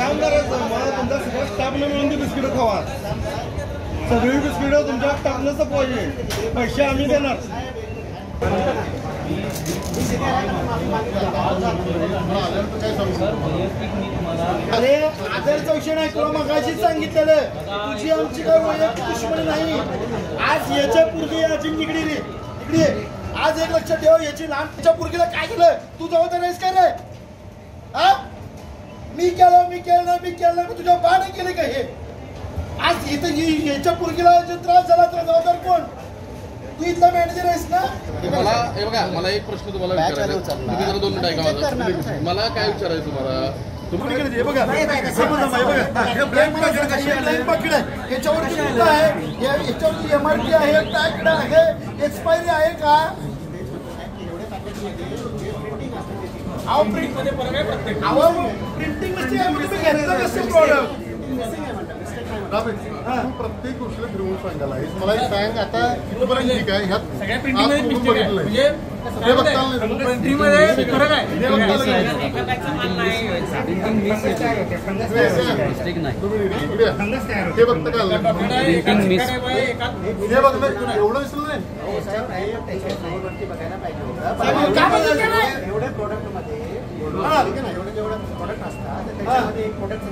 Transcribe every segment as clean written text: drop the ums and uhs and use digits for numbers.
काम करायचं मला तुमचा सगळ्या स्टाफने मिळून ती बिस्किटं खावा. सगळी बिस्किटं तुमच्या स्टाफनंच पाहिजे. पैसे आम्ही देणार. अरे आजारचा विषय नाही. तुला मगाशीच सांगितलेलं तुझी आमची काय वैयक्तिक दुश्मनी नाही. आज याच्या पूर्वी याची निगडी रे इकडे आज एक लक्षात ठेव. याची लहानच्या पूर्वीला काय केलं तू जबाबदार आहेस का रे? हा मी केलं तुझ्या बाने केले का हे? आज इथं याच्या पूर्वीला त्रास झाला तर जबाबदार कोण? तू इथला मॅनेजर आहेस ना? मला एक प्रश्न तुम्हाला विचारायचा. तुम्ही जरा 2 मिनिटं ऐका माझा. मला काय विचारायचं तुम्हाला? हे बघा ब्लँक पाकिट आहे. याच्यावरती आहे याच्यावरती MRP आहे, टॅक्ड आहे, एक्सपायरी आहे का? प्रिंटिंग प्रत्येक गोष्टीला फिरवून सांगायला आहे. मला एक सांग आता इथपर्यंत ठीक आहे. ह्यात हे बघता का एवढं विसरलं नाही.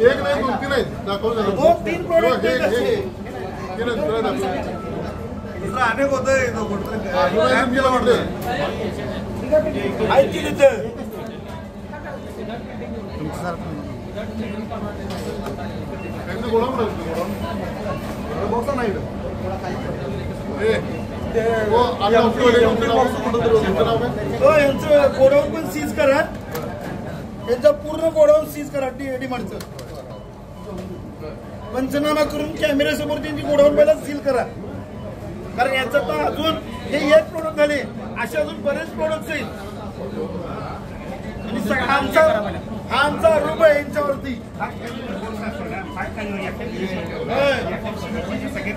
एक नाही 2 3 आहेत दाखवलं. 2-3 प्रोडक्ट अनेक होत गोडाऊन पण सीज करा. यांचं पूर्ण गोडाऊन सीज करा. डीमार्टचं पंचनामा करून कॅमेऱ्यासमोर त्यांची गोडाऊन पहिला सील करा. कारण याचं तर अजून हे एक प्रोडक्ट झाले असे अजून बरेच प्रोडक्ट आहेत. हा आमचा आरोप आहे यांच्यावरती. सगळे